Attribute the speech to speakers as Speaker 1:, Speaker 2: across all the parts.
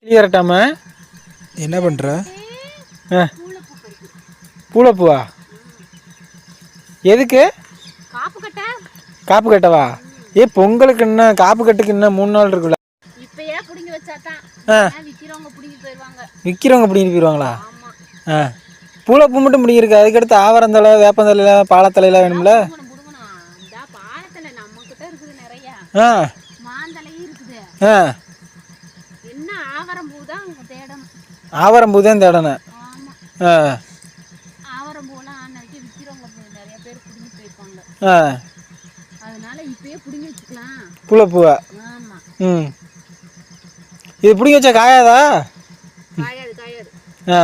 Speaker 1: கிளியரட்டாம
Speaker 2: என்ன பண்ணுற?
Speaker 1: பூளைப்பூவா? எதுக்கு காப்பு கட்டவா? பொங்கலுக்கு இன்னும் காப்பு கட்டுக்கு இன்னும் 3 நாள் இருக்குல்ல. விற்கிறவங்க பிடிங்கிட்டு போயிடுவாங்களா? பூளைப்பூ மட்டும் பிடிங்கிருக்கு, அதுக்கடுத்து ஆவரந்தலை, வேப்பந்தலை, பாலத்தலையெல்லாம் வேணும்ல. ஆ ஆ ஆவரம்பூ தான் தேடணும். ஆ ஆ பூளைப்பூவா? ம், இது பிடிங்கி வச்சா காயாதா? ஆ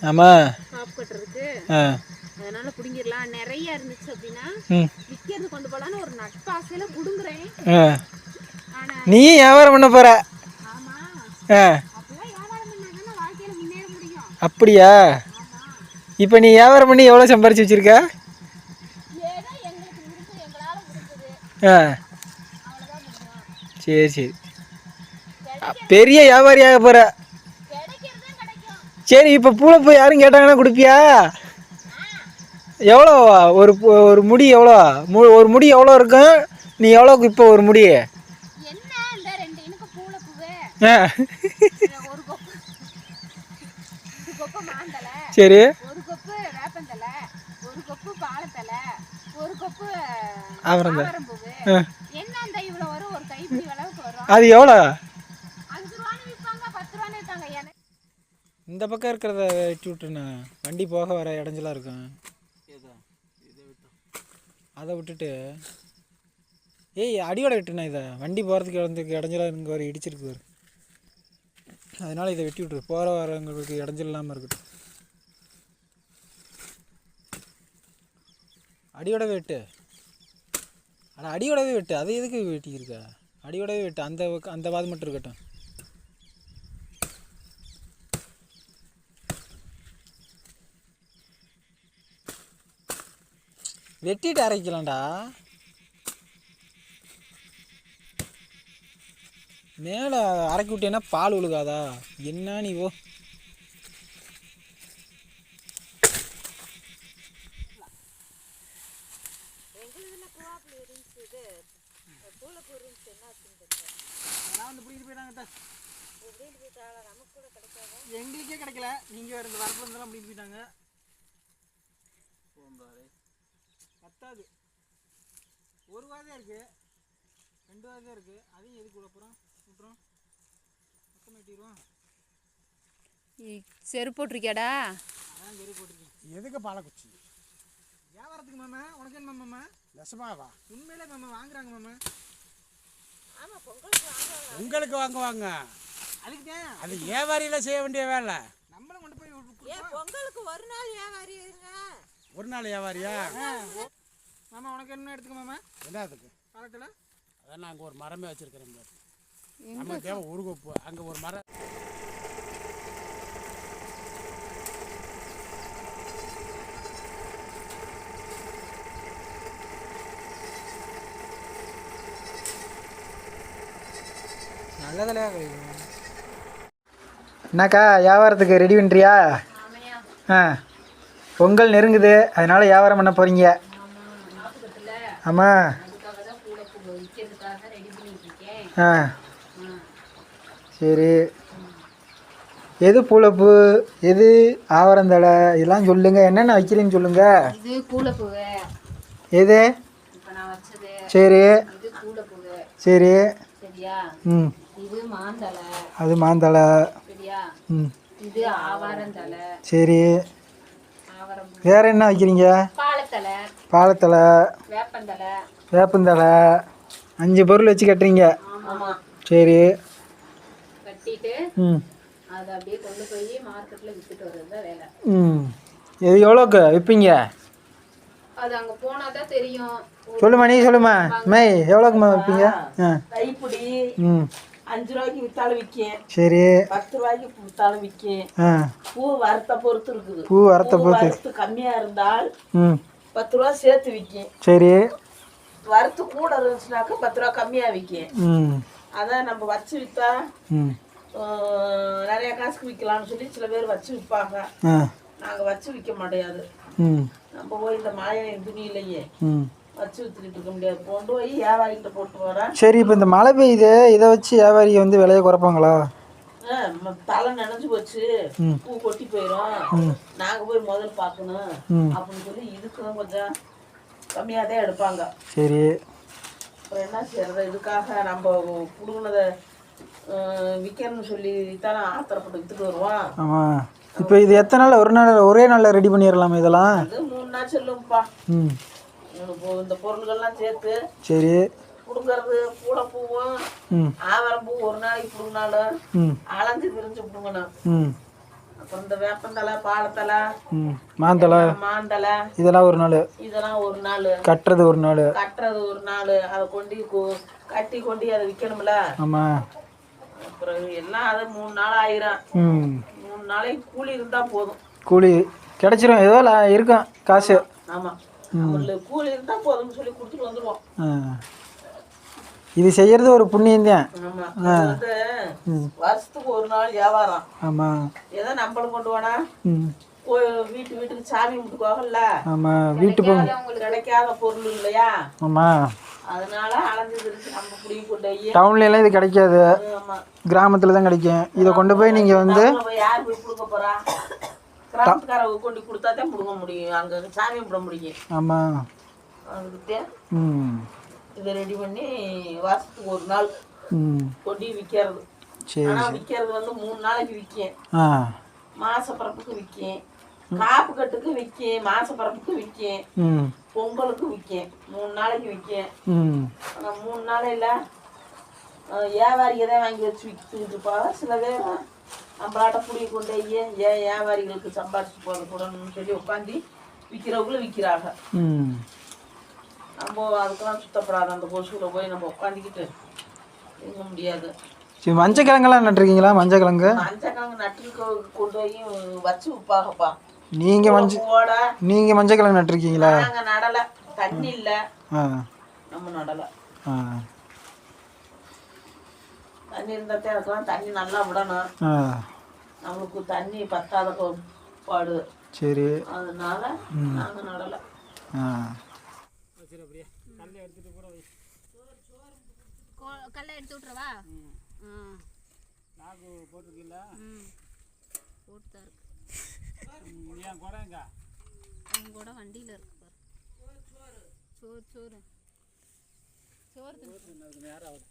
Speaker 1: ஆமாம். ஆ நீ வியாபாரம் பண்ண போற? அப்படியா? இப்போ நீ வியாபாரம் பண்ணி எவ்வளோ சம்பாரிச்சு வச்சிருக்க? சரி சரி, பெரிய வியாபாரியாக போற. சரி, இப்போ பூளைப்பூ யாரும் கேட்டாங்கன்னா கொடுப்பியா? எவ்வளோ ஒரு ஒரு முடி எவ்வளோ? ஒரு முடி எவ்வளோ இருக்கும்? நீ எவ்வளோக்கு இப்போ ஒரு முடி? சரி, அது எவ்வளோ? இந்த பக்கம் இருக்கிறத வெட்டி விட்டுருண்ணா, வண்டி போக வர இடைஞ்சலாக இருக்கும். அதை விட்டுட்டு அடியோட விட்டுண்ணா, இதை வண்டி போகிறதுக்கு இடைஞ்சலாக இங்கே வர இடிச்சிருக்கு. அதனால் இதை வெட்டி விட்டுரு, போகிற வரவங்களுக்கு இடைஞ்சல் இல்லாமல் இருக்கட்டும். அடியோடவே வெட்டு. ஆனால் அடியோடவே வெட்டு, அதை எதுக்கு வெட்டியிருக்க? அடியோடவே வெட்டு, அந்த வாது மட்டும் இருக்கட்டும். வெட்டிட்டு அரைக்கலாம்டா. மேலே அரைக்கி விட்டேன்னா பால் விழுகாதா? என்ன நீ ஓ எங்களுக்கே கிடைக்கல, நீங்கள் வேறு இந்த வரப்புல இருந்தெல்லாம் பிடிக்கிட்டு போயிட்டாங்க. பத்தாது, ஒரு வாதம் இருக்குது, 2 வாதம் இருக்குது, அதையும் எதுக்கு விடப்புறோம் விட்டுறோம், பக்கம் வெட்டிடுவோம்.
Speaker 3: செருப்பு போட்டிருக்கியாடா?
Speaker 1: அதான் செருப்பு போட்டிருக்கேன்.
Speaker 2: எதுக்கு பாலக்குச்சி?
Speaker 1: வியாபாரத்துக்கு மாமா. உனக்கு என்ன மாமா?
Speaker 2: நெசமாவா?
Speaker 1: உண்மையிலே மாமா வாங்குறாங்க மாமா.
Speaker 2: உங்களுக்கு வாங்குவாங்க,
Speaker 1: அதுக்கு தான்
Speaker 2: அது வியாபாரியில் செய்ய வேண்டிய வேலை.
Speaker 1: நம்மளும் கொண்டு போய்
Speaker 4: பொங்கலுக்கு ஒரு நாள் வியாபாரி இருங்க.
Speaker 2: ஒரு நாள் வியாபாரியா?
Speaker 1: மாமா உனக்கு என்ன எடுத்துக்க மாமா?
Speaker 2: என்ன அதுக்கு
Speaker 1: காலத்தில்
Speaker 2: அதான் நாங்கள் ஒரு மரமே வச்சுருக்கிறோம் பாரு. நமக்கு தேவை ஒரு கொப்பு, அங்கே ஒரு மரம்.
Speaker 1: நல்லதில்லையா கிடைக்கும். என்னக்கா வியாபாரத்துக்கு ரெடி பண்ணுறியா? ஆ, பொங்கல் நெருங்குது, அதனால் வியாபாரம் பண்ண போகிறீங்க. ஆமாம். ஆ சரி, எது பூளைப்பூ, எது ஆவரந்தலை, இதெல்லாம் சொல்லுங்கள். என்னென்ன வைக்கிறீன்னு சொல்லுங்கள்.
Speaker 3: இது பூளைப்பூ.
Speaker 1: எது? சரி சரி. ம்,
Speaker 3: இது மாந்தலை.
Speaker 1: அது மாந்தலை. ம்,
Speaker 3: இது ஆவாரந்தலை.
Speaker 1: சரி. வேறு என்ன வைக்கிறீங்க?
Speaker 3: பாலத்தலை.
Speaker 1: பாலத்தலை,
Speaker 3: வேப்பந்தலை,
Speaker 1: வேப்பந்தலை, 5 பொருள் வச்சு கட்டுறீங்க. சரி.
Speaker 3: கட்டிட்டு
Speaker 1: ம்,
Speaker 3: அதை அப்படியே கொண்டு போய் மார்க்கெட்டில் விற்றுட்டு வர்றது தான் வேலை.
Speaker 1: ம், இது எவ்வளோக்கு விற்பீங்க?
Speaker 3: அது அங்கே போனால் தான் தெரியும்.
Speaker 1: சொல்லுமா, நீ சொல்லுமா. மே எவ்வளோக்குமா விற்பீங்க? ஆ,
Speaker 4: கைப்பிடி
Speaker 1: ம்,
Speaker 4: 5 ரூபாய்க்கு விற்றாலும் விற்கும்.
Speaker 1: சரி.
Speaker 4: 10 ரூபாய்க்கு விற்றாலும் விற்கும்.
Speaker 1: ஆ,
Speaker 4: பூ வரத்தை பொறுத்து இருக்குது.
Speaker 1: பூ வரத்தை பொறுத்து.
Speaker 4: வரத்து கம்மியாக இருந்தால்
Speaker 1: ம்,
Speaker 4: 10 ரூபா சேர்த்து விற்கும்.
Speaker 1: சரி.
Speaker 4: வரத்து கூட இருந்துச்சுனாக்கா 10 ரூபா கம்மியாக விற்கும்.
Speaker 1: ம்,
Speaker 4: அதான் நம்ம வச்சு விற்றா
Speaker 1: ம்
Speaker 4: நிறைய காசுக்கு விற்கலாம்னு சொல்லி சில பேர் வச்சு விற்பாங்க.
Speaker 1: ஆ
Speaker 4: நாங்கள் வச்சு விற்க மாட்டேயாது.
Speaker 1: ம்
Speaker 4: நம்ம போய் இந்த மழை துணி இல்லையே
Speaker 1: ம்
Speaker 4: வச்சு விற்றுக்கிட்டு இருக்க முடியாது. கொண்டு போய் வியாபாரிகிட்ட போட்டு வரேன்.
Speaker 1: சரி, இப்போ இந்த மழை பெய்யுது, இதை வச்சு வியாபாரி வந்து விலையை குறைப்பாங்களா?
Speaker 4: தலை நனைஞ்சு போச்சு, பூ கொட்டி போயிடும், நாங்கள் போய் முதல்ல பார்க்கணும் அப்படின்னு சொல்லி இதுக்குன்னு கொஞ்சம் கம்மியாக தான் எடுப்பாங்க.
Speaker 1: சரி,
Speaker 4: அப்புறம் என்ன செய்யறது? இதுக்காக நம்ம புடுங்கினதை விற்கணும்னு சொல்லி தானே ஆத்திரப்பட்டு விற்றுட்டு வருவோம்.
Speaker 1: ஆமாம். இப்போ இது எத்தனை நாள், ஒரு நாள் ஒரே நாளில் ரெடி பண்ணிடலாமா இதெல்லாம்?
Speaker 4: அது 3 நாள் சொல்லுங்கப்பா.
Speaker 1: ம்
Speaker 4: இந்த பொருள்கள்லாம் சேர்த்து
Speaker 1: சரி.
Speaker 4: புடுங்கிறது கூட பூவும் ஆவரம் பூ ஒரு நாளைக்கு புடுங்கினாலும் அலைஞ்சு திரிஞ்சு புடுங்கணும். அப்புறம் இந்த வேப்பந்தலை, பாலத்தலை, மாந்தலை
Speaker 1: இதெல்லாம் ஒரு நாள்,
Speaker 4: இதெல்லாம் ஒரு நாள்,
Speaker 1: கட்டுறது ஒரு நாள்,
Speaker 4: அதை கட்டி கொண்டு அதை விற்கணும்ல.
Speaker 1: ஆமாம்.
Speaker 4: அப்புறம் எல்லாம் அது 3 நாள் ஆயிரும். 3 நாளைக்கு கூலி இருந்தா போதும்.
Speaker 1: கூலி கிடைச்சிரும், ஏதோ இருக்கும் காசு.
Speaker 4: ஆமா, கூலி இருந்தா போதும்னு சொல்லி கொடுத்துட்டு வந்துடுவோம்.
Speaker 1: இது செய்யறது ஒரு புண்ணியம் தான்.
Speaker 4: ஆமா, வந்து வருஷத்துக்கு ஒரு நாள் வியாபாரம்.
Speaker 1: ஆமா,
Speaker 4: ஏதோ நம்மளும் கொண்டு போனா வீட்டுக்கு சாமி கும்பிட்டுக்குவாங்கல்ல.
Speaker 1: ஆமா, வீட்டுக்கு
Speaker 4: கிடைக்காத பொருள் இல்லையா?
Speaker 1: ஆமா,
Speaker 4: அதனால அலைஞ்சது நம்ம புடிங்கி கொண்டு போய்.
Speaker 1: டவுன்ல எல்லாம் இது கிடைக்காது, கிராமத்துல தான் கிடைக்கும். இதை கொண்டு போய் நீங்க வந்து
Speaker 4: யார் போய் கொடுக்க போறா? கிராமத்துக்காரங்க கொண்டு கொடுத்தா தான் கொடுக்க முடியும், அங்க சாமி கும்பிட முடியும்.
Speaker 1: ஆமா,
Speaker 4: அதுக்கு இதை ரெடி பண்ணி வருஷத்துக்கு ஒரு நாள் கொண்டு விற்கிறது. ஆனா விற்கிறது வந்து 3 நாளைக்கு விற்கும். மாசப்பரப்புக்கு விற்கும், காப்பு கட்டுக்கு விற்கும், மாசப்பரப்புக்கு விற்கும், பொங்கலுக்கு விற்கும். 3 நாளைக்கு விற்கும். ஆனா 3 நாளையில வியாபாரியை தான் வாங்கி வச்சு விற்றுக்கிட்டு இருப்பாங்க. சில பேர் நம்மளாட்ட புடிய கொண்டு ஏன் வியாபாரிகளுக்கு சம்பாரிச்சு போக கூடணும்னு சொல்லி உட்காந்து விற்கிறவங்களும் விற்கிறாங்க. நம்ம அதுக்கெல்லாம் சுத்தப்படாது. அந்த கொசுல போய் நம்ம உட்காந்துக்கிட்டு இருக்க முடியாது.
Speaker 1: சரி, மஞ்சக்கிழங்கெல்லாம் நட்டுருக்கீங்களா? மஞ்சக்கிழங்கு
Speaker 4: நட்டு கொண்டு போய் வச்சு விற்பாங்கப்பா.
Speaker 1: நீங்க மஞ்சக்கிழங்கு நட்டுருக்கீங்களா?
Speaker 4: நாங்க நடலை, தண்ணி இல்லை, நம்ம நடலை. தண்ணி இருந்தால் இருக்கலாம், தண்ணி நல்லா விடணும். நம்மளுக்கு தண்ணி பத்தாத பாடு.
Speaker 1: சரி,
Speaker 4: அதனால நாங்க நடலை.
Speaker 3: கல்லை எடுத்து விட்றவா?
Speaker 2: போட்டுருக்கீங்கள?
Speaker 3: போட்டு தான்
Speaker 2: இருக்கு. என் கூட எங்க?
Speaker 3: அவங்க கூட வண்டியில் இருக்கு பாரு. சோறு சோறு சோறு நேரம் ஆகுது.